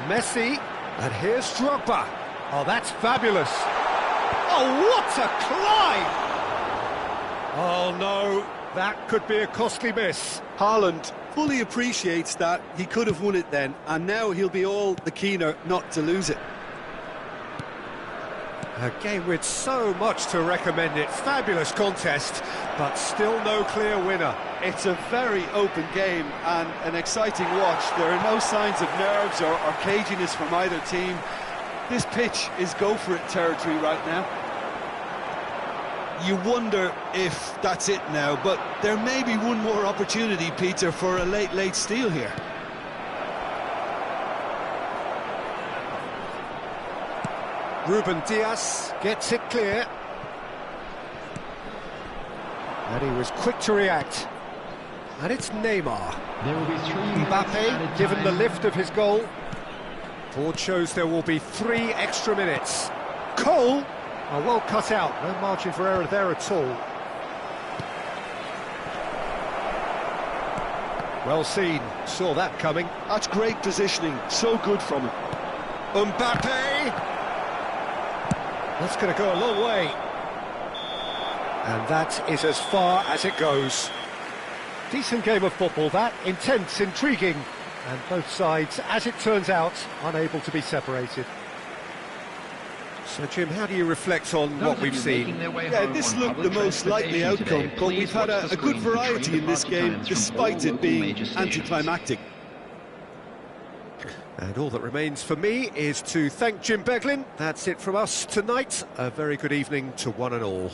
Messi. And here's Drogba. Oh, that's fabulous. Oh, what a climb! Oh, no, that could be a costly miss. Haaland fully appreciates that he could have won it then, and now he'll be all the keener not to lose it. A game with so much to recommend it. Fabulous contest, but still no clear winner. It's a very open game and an exciting watch. There are no signs of nerves or caginess from either team. This pitch is go-for-it territory right now. You wonder if that's it now, but there may be one more opportunity, Peter, for a late steal here. Ruben Dias gets it clear. And he was quick to react. And it's Neymar. There will be 3 minutes added Mbappe, given the time. lift of his goal. Board shows there will be 3 extra minutes. Cole, well cut out, no margin for error there at all. Well seen, saw that coming. That's great positioning, so good from him. Mbappe! That's going to go a long way. And that is as far as it goes. Decent game of football, that. Intense, intriguing. And both sides, as it turns out, unable to be separated. So, Jim, how do you reflect on what we've seen? Yeah, this looked the most likely outcome, but we've had a good variety in this game, despite it being anticlimactic. And all that remains for me is to thank Jim Beglin. That's it from us tonight. A very good evening to one and all.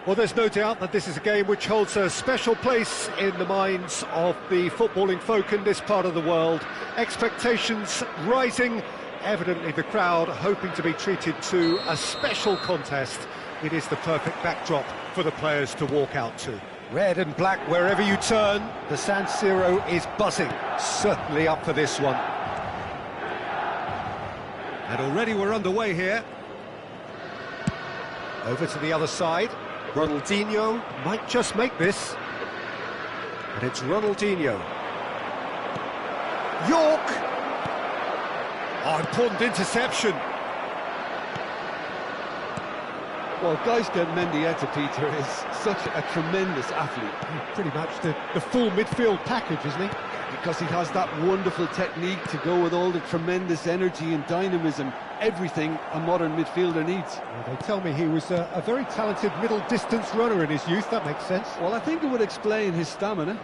Well, there's no doubt that this is a game which holds a special place in the minds of the footballing folk in this part of the world. Expectations rising, evidently the crowd hoping to be treated to a special contest. It is the perfect backdrop for the players to walk out to. Red and black wherever you turn, the San Siro is buzzing, certainly up for this one. And already we're underway here. Over to the other side. Ronaldinho might just make this. And it's Ronaldinho. York! Oh, important interception. Well, Gaizka Mendieta, Peter, is such a tremendous athlete. Pretty much the full midfield package, isn't he? Because he has that wonderful technique to go with all the tremendous energy and dynamism, everything a modern midfielder needs. Well, they tell me he was a very talented middle-distance runner in his youth. That makes sense. Well, I think it would explain his stamina.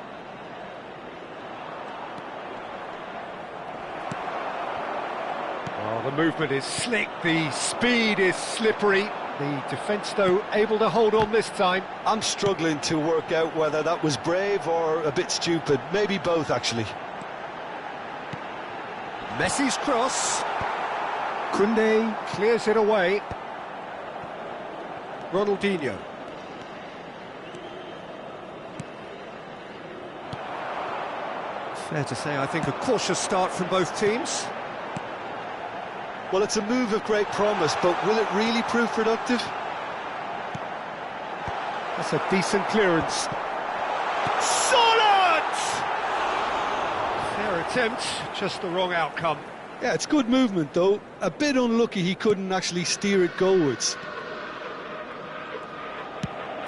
Oh, the movement is slick, the speed is slippery. The defence, though, able to hold on this time. I'm struggling to work out whether that was brave or a bit stupid. Maybe both, actually. Messi's cross. Koundé clears it away. Ronaldinho. Fair to say, I think, a cautious start from both teams. Well, it's a move of great promise, but will it really prove productive? That's a decent clearance. Solid! Fair attempt, just the wrong outcome. Yeah, it's good movement, though. A bit unlucky he couldn't actually steer it goalwards.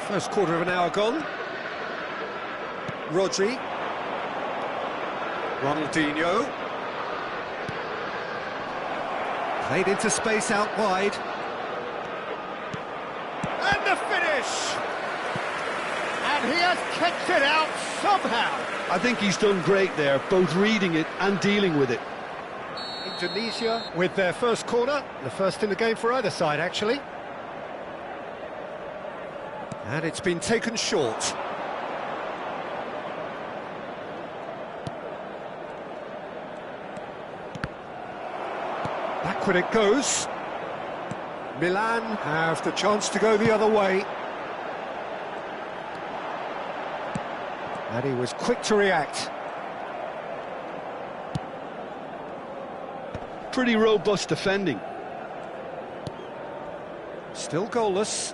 First quarter of an hour gone. Rodri. Ronaldinho. Played into space out wide. And the finish! And he has kept it out somehow. I think he's done great there, both reading it and dealing with it. Indonesia with their first corner, the first in the game for either side, actually. And it's been taken short. Backward it goes. Milan have the chance to go the other way. And he was quick to react. Pretty robust defending. Still goalless.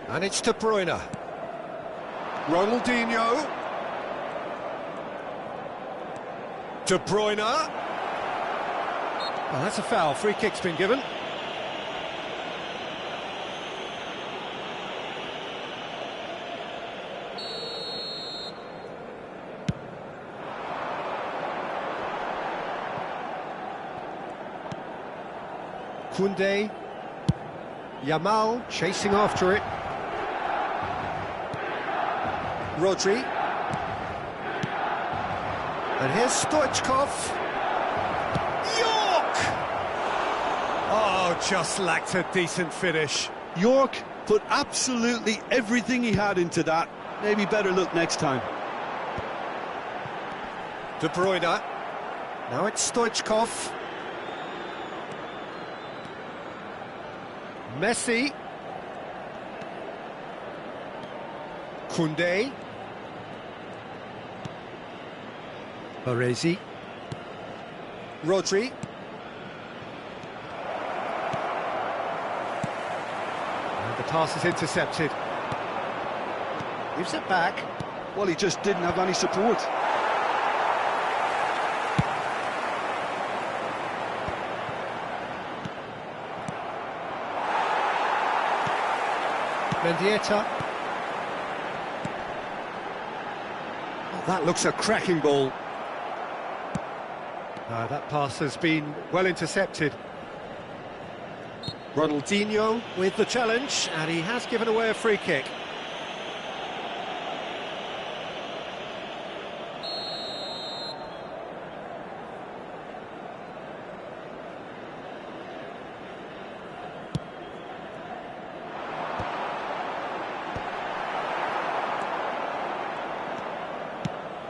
And it's De Bruyne. Ronaldinho. De Bruyne. Well, that's a foul. Free kick's been given. Koundé. Yamal chasing after it. Rodri. And here's Stoichkov. Oh, just lacked a decent finish. York put absolutely everything he had into that. Maybe better look next time. De Bruyne. Now it's Stoichkov. Messi. Koundé. Baresi. Rodri. The pass is intercepted. Gives it back. Well, he just didn't have any support. Mendieta. Oh, that looks a cracking ball. That pass has been well intercepted. Ronaldinho with the challenge, and he has given away a free kick.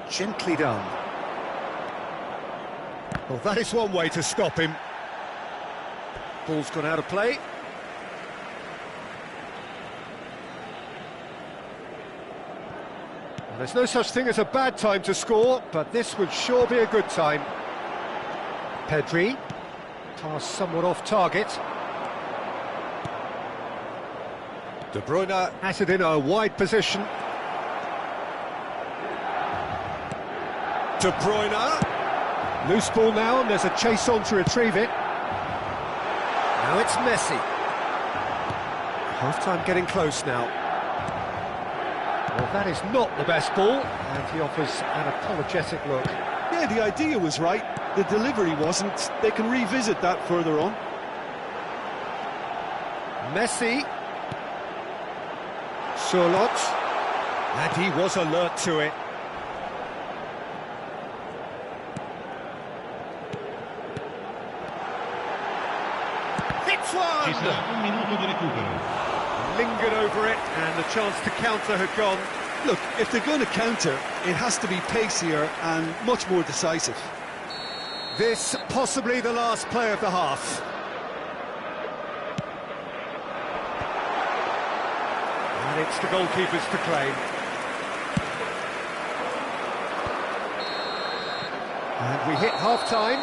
Gently done. Well, that is one way to stop him. Ball's gone out of play. Well, there's no such thing as a bad time to score, but this would sure be a good time. Pedri. Pass somewhat off target. De Bruyne has it in a wide position. De Bruyne. Loose ball now, and there's a chase on to retrieve it. Now it's Messi. Half-time getting close now. Well, that is not the best ball, and he offers an apologetic look. Yeah, the idea was right. The delivery wasn't. They can revisit that further on. Messi. Surlot. And he was alert to it. Ci sarà un minuto di recupero. Lingered over it, and the chance to counter had gone. Look, if they're going to counter, it has to be pacier and much more decisive. This possibly the last play of the half. And it's the goalkeepers to claim. And we hit half-time.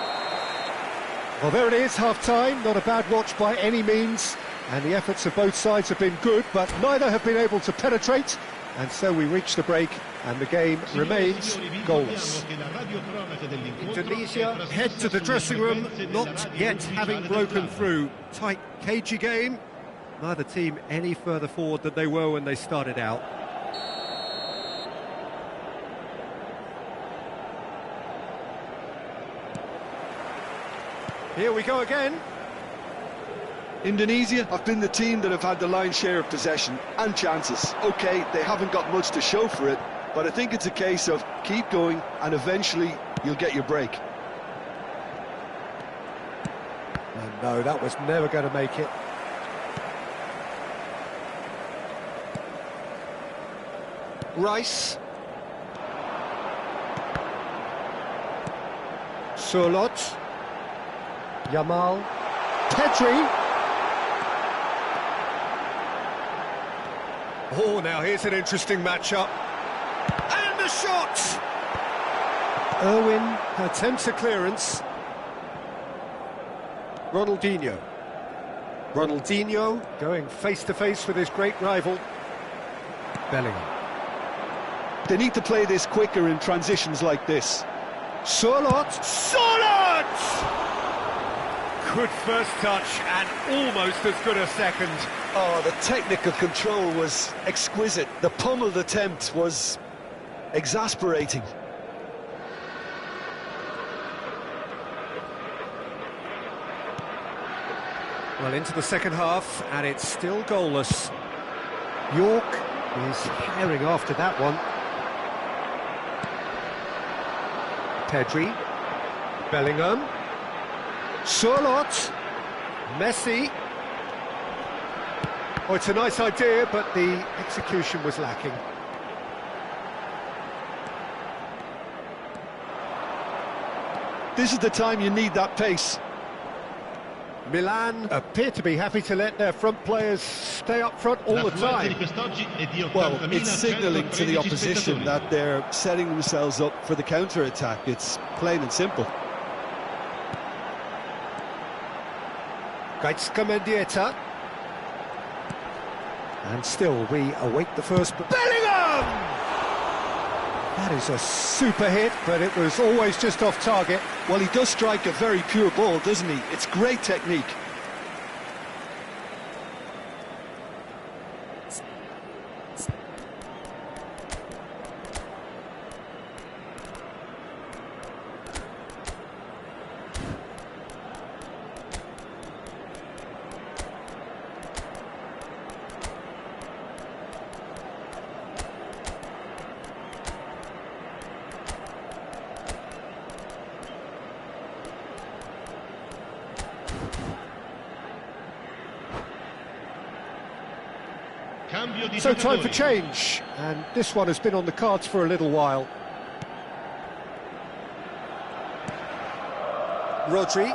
Well, there it is, half-time. Not a bad watch by any means. And the efforts of both sides have been good, but neither have been able to penetrate. And so we reach the break, and the game remains goalless. Indonesia head to the dressing room, not yet having broken through. Tight, cagey game. Neither team any further forward than they were when they started out. Here we go again. Indonesia have been the team that have had the lion's share of possession and chances. OK, they haven't got much to show for it, but I think it's a case of keep going and eventually you'll get your break. Oh, no, that was never going to make it. Rice. Surlot. Yamal. Pedri. Oh, now here's an interesting matchup. And the shot! Irwin attempts a clearance. Ronaldinho. Ronaldinho going face-to-face with his great rival. Bellingham. They need to play this quicker in transitions like this. Surlot! Surlot! Good first touch and almost as good a second. Oh, the technical control was exquisite. The pummeled attempt was exasperating. Well, into the second half, and it's still goalless. York is herring after that one. Pedri. Bellingham. Surlot. Messi. Oh, it's a nice idea, but the execution was lacking. This is the time you need that pace. Milan appear to be happy to let their front players stay up front all the time. Well, it's signalling to the opposition that they're setting themselves up for the counter-attack. It's plain and simple. Gaitska Mendieta. And still we await the first... Bellingham! That is a super hit, but it was always just off target. Well, he does strike a very pure ball, doesn't he? It's great technique. So time for change, and this one has been on the cards for a little while. Rodri.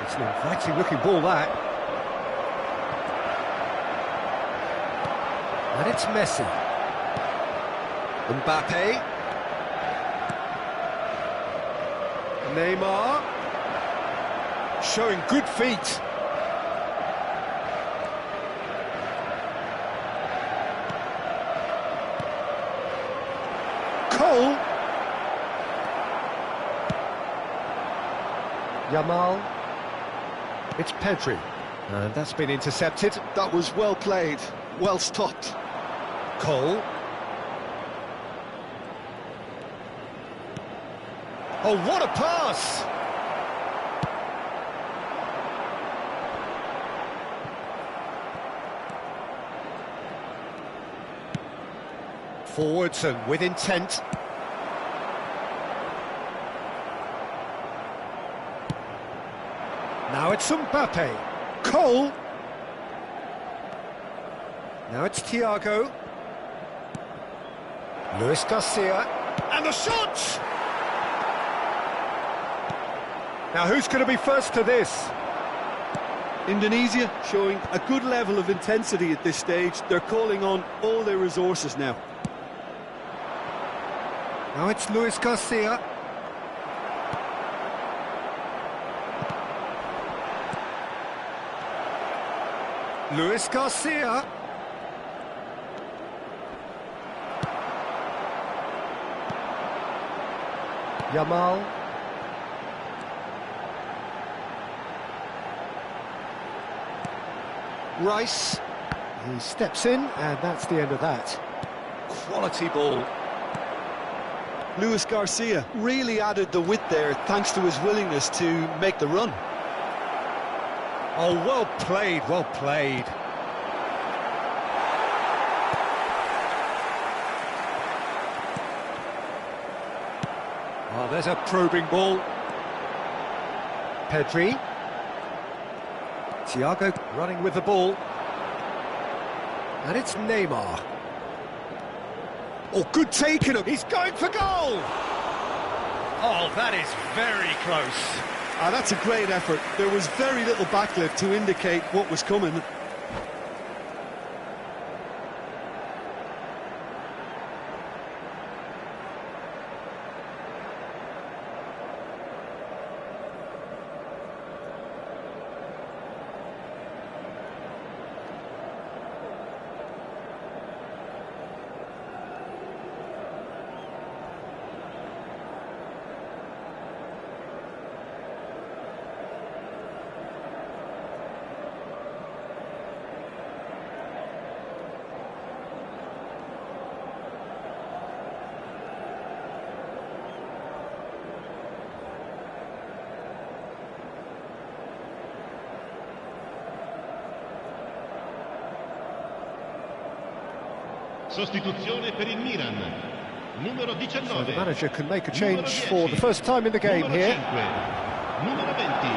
It's an inviting looking ball, that. And it's Messi. Mbappe. Neymar. Showing good feet. Cole. Yamal. It's Pedri. And that's been intercepted. That was well played, well stopped. Cole. Oh, what a pass! Forwards and with intent. Now it's Mbappe. Cole. Now it's Thiago. Luis Garcia. And the shot! Now who's going to be first to this? Indonesia showing a good level of intensity at this stage. They're calling on all their resources now. Now it's Luis Garcia. Luis Garcia. Yamal. Rice. He steps in, and that's the end of that. Quality ball. Luis Garcia really added the width there thanks to his willingness to make the run. Oh, well played, well played. Oh, there's a probing ball. Pedri. Thiago running with the ball. And it's Neymar. Oh, good taking him. He's going for goal. Oh, that is very close. That's a great effort. There was very little backlift to indicate what was coming. Sostituzione per il Milan. Numero 19. So the manager can make a change for the first time in the game here. Numero 20.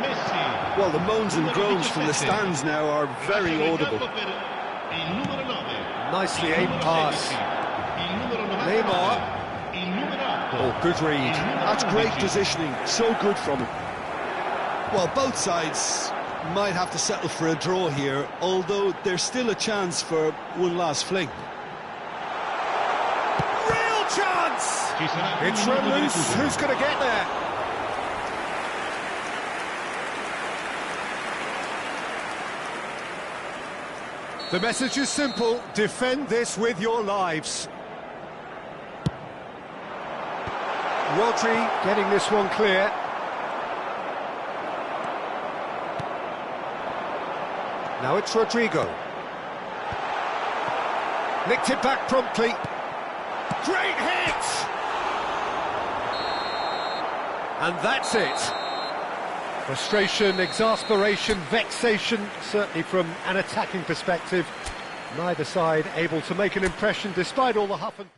Messi. Well, the moans and groans from the stands now are very audible. Nicely aimed pass. Neymar. Oh, good read. That's great positioning, so good from him. Well, both sides might have to settle for a draw here, although there's still a chance for one last fling. Real chance! It's run loose. Who's going to get there? The message is simple. Defend this with your lives. Rodri getting this one clear. Now it's Rodrigo. Nicked it back promptly. Great hit! And that's it. Frustration, exasperation, vexation, certainly from an attacking perspective. Neither side able to make an impression despite all the huff and